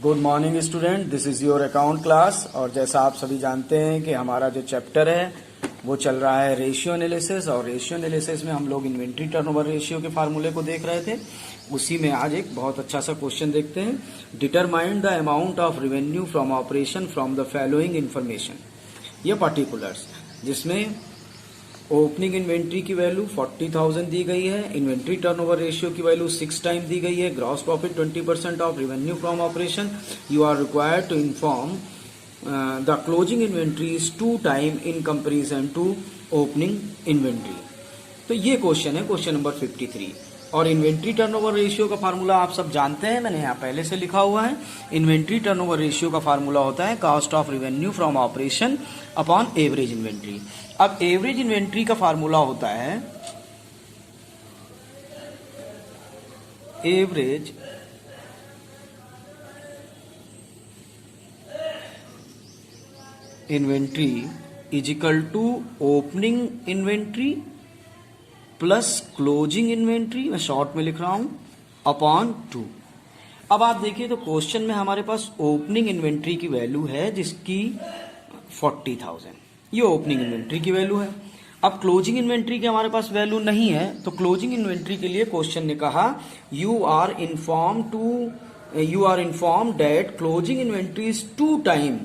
Good morning student, this is your account class. और जैसा आप सभी जानते हैं कि हमारा जो चैप्टर है वो चल रहा है रेशियो एनालिसिस। और रेशियो एनालिसिस में हम लोग इन्वेंट्री टर्नओवर रेशियो के फार्मूले को देख रहे थे। उसी में आज एक बहुत अच्छा सा क्वेश्चन देखते हैं। Determine the amount of revenue from operation from the following information. ये पर्टिकुलर्स जिसमें ओपनिंग इन्वेंट्री की वैल्यू 40,000 दी गई है, इन्वेंट्री टर्नओवर रेशियो की वैल्यू 6 टाइम दी गई है, gross profit 20% of revenue from operation. You are required to inform the closing inventory is 2 time in comparison to opening inventory. तो ये क्वेश्चन है, क्वेश्चन नंबर 53। और इन्वेंट्री टर्नओवर रेशियो का formula आप सब जानते हैं, मैंने यहाँ पहले से लिखा हुआ है। इन्वेंट्री टर्नओवर रेशियो का फार्मूला होता है cost of revenue from operation upon average inventory. अब एवरेज इन्वेंट्री का फार्मूला होता है average inventory is equal to opening inventory plus closing inventory, मैं शॉर्ट में लिख रहा हूं, अपॉन 2। अब आप देखिए तो क्वेश्चन में हमारे पास ओपनिंग इन्वेंट्री की वैल्यू है जिसकी 40,000, ये ओपनिंग इन्वेंट्री की वैल्यू है। अब क्लोजिंग इन्वेंट्री की हमारे पास वैल्यू नहीं है, तो क्लोजिंग इन्वेंट्री के लिए क्वेश्चन ने कहा you are inform that closing inventory is 2 time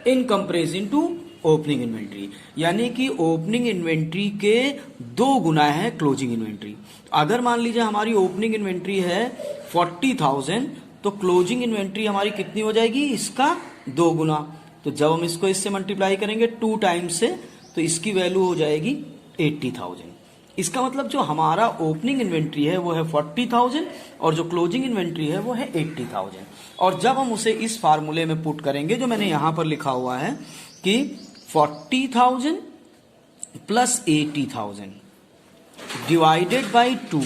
in comparison to opening inventory, यानी कि ओपनिंग इन्वेंट्री के 2 गुना है क्लोजिंग इन्वेंट्री। अगर मान लीजिए हमारी ओपनिंग इन्वेंट्री है 40,000 तो क्लोजिंग इन्वेंट्री हमारी कितनी हो जाएगी, इसका 2 गुना। तो जब हम इसको इससे मल्टीप्लाई करेंगे 2 टाइम से तो इसकी वैल्यू हो जाएगी 80,000। इसका मतलब जो हमारा ओपनिंग इन्वेंट्री है वो है 40,000 और जो क्लोजिंग इन्वेंट्री है वो है 80,000। और जब हम उसे इस फार्मूले में पुट करेंगे जो मैंने यहां पर लिखा हुआ है कि 40,000 plus 80,000 divided by 2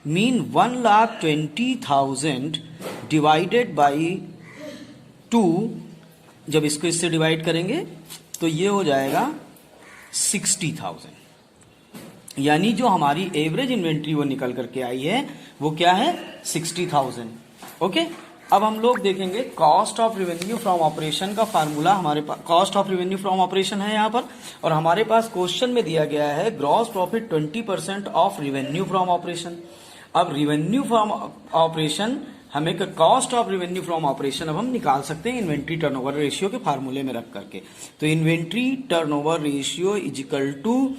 mean 1,20,000 divided by 2। जब इसको इससे डिवाइड करेंगे तो ये हो जाएगा 60,000, यानी जो हमारी एवरेज इन्वेंट्री वो निकल करके आई है वो क्या है, 60,000। ओके, अब हम लोग देखेंगे cost of revenue from operation का फार्मूला। हमारे पास cost of revenue from operation है यहाँ पर, और हमारे पास क्वेश्चन में दिया गया है gross profit 20% of revenue from operation. अब रेवेन्यू फ्रॉम ऑपरेशन हमें cost of revenue from operation अब हम निकाल सकते हैं इन्वेंट्री टर्नओवर रेशियो के फार्मूले में रख करके। तो inventory turnover ratio is equal to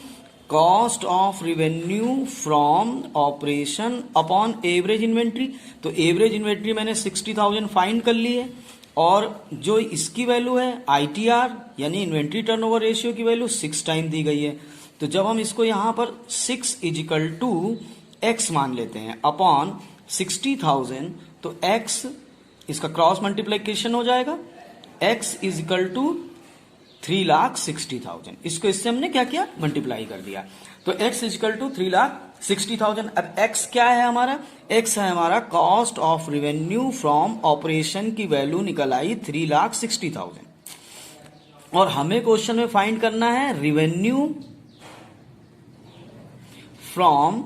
cost of revenue from operation upon average inventory. तो एवरेज इन्वेंट्री मैंने 60,000 फाइंड कर ली है, और जो इसकी वैल्यू है ITR यानी इन्वेंट्री टर्नओवर रेशियो की वैल्यू 6 टाइम दी गई है। तो जब हम इसको यहां पर 6 इज इक्वल टू x मान लेते हैं अपॉन 60,000, तो x इसका क्रॉस मल्टीप्लीकेशन हो जाएगा, x इज इक्वल टू 3,60,000। इसको इससे हमने क्या किया, मल्टीप्लाई कर दिया। तो x इज इक्वल टू 3,60,000। अब x क्या है हमारा, x है हमारा cost of revenue from operation की वैल्यू निकल आई 3,60,000। और हमें क्वेश्चन में फाइंड करना है revenue from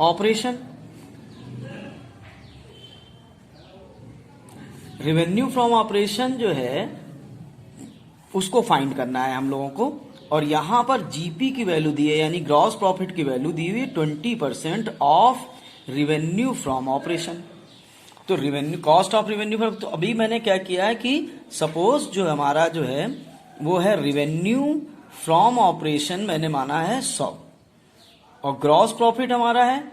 operation. Revenue from operation जो है उसको फाइंड करना है हम लोगों को, और यहां पर जीपी की वैल्यू दी है यानी ग्रॉस प्रॉफिट की वैल्यू दी हुई 20% ऑफ रेवेन्यू फ्रॉम ऑपरेशन। तो revenue cost of revenue from, तो अभी मैंने क्या किया है कि सपोज जो हमारा जो है वो है रेवेन्यू फ्रॉम ऑपरेशन मैंने माना है 100, और ग्रॉस प्रॉफिट हमारा है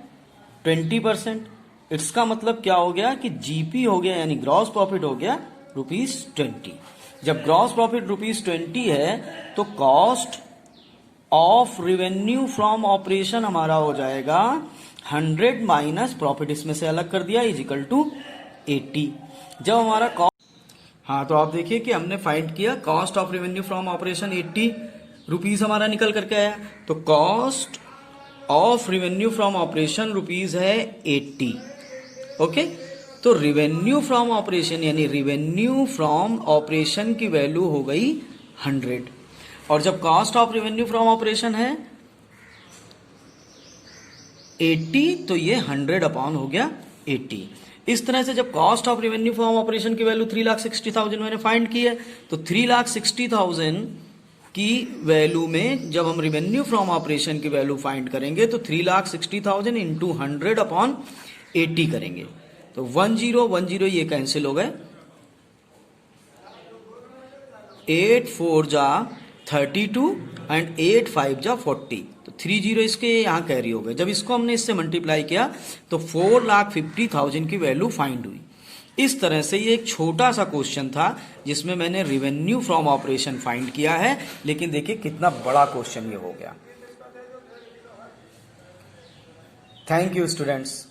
20%। इसका मतलब क्या हो गया कि जीपी हो गया यानी ग्रॉस प्रॉफिट हो गया ₹20। जब ग्रॉस प्रॉफिट ₹20 है तो cost of revenue from operation हमारा हो जाएगा 100 माइनस प्रॉफिट, इसमें से अलग कर दिया, इज इक्वल टू 80। जब हमारा कॉस्ट, हाँ तो आप देखिए कि हमने फाइंड किया cost of revenue from operation ₹80 हमारा निकल करके आया। तो cost of revenue from operation rupees है 80। ओके, तो रेवेन्यू फ्रॉम ऑपरेशन यानी रेवेन्यू फ्रॉम ऑपरेशन की वैल्यू हो गई 100, और जब cost of revenue from operation है 80 तो ये 100 अपॉन हो गया 80। इस तरह से जब cost of revenue from operation की वैल्यू 3,60,000 मैंने फाइंड की है, तो 3,60,000 की वैल्यू में जब हम रेवेन्यू फ्रॉम ऑपरेशन की वैल्यू फाइंड करेंगे तो 3,60,000 इंटू 100/80 करेंगे, तो 1010 ये कैंसिल हो गए, 8 4 जा 32 एंड 8 5 जा 40, तो 30 इसके यहाँ कैरी हो गए। जब इसको हमने इससे मल्टीप्लाई किया तो 4,50,000 की वैल्यू फाइंड हुई। इस तरह से ये एक छोटा सा क्वेश्चन था जिसमें मैंने रेवेन्यू फ्रॉम ऑपरेशन फाइंड किया है, लेकिन देखिए कितना बड़ा क्वेश्चन ये हो गया। Thank you students.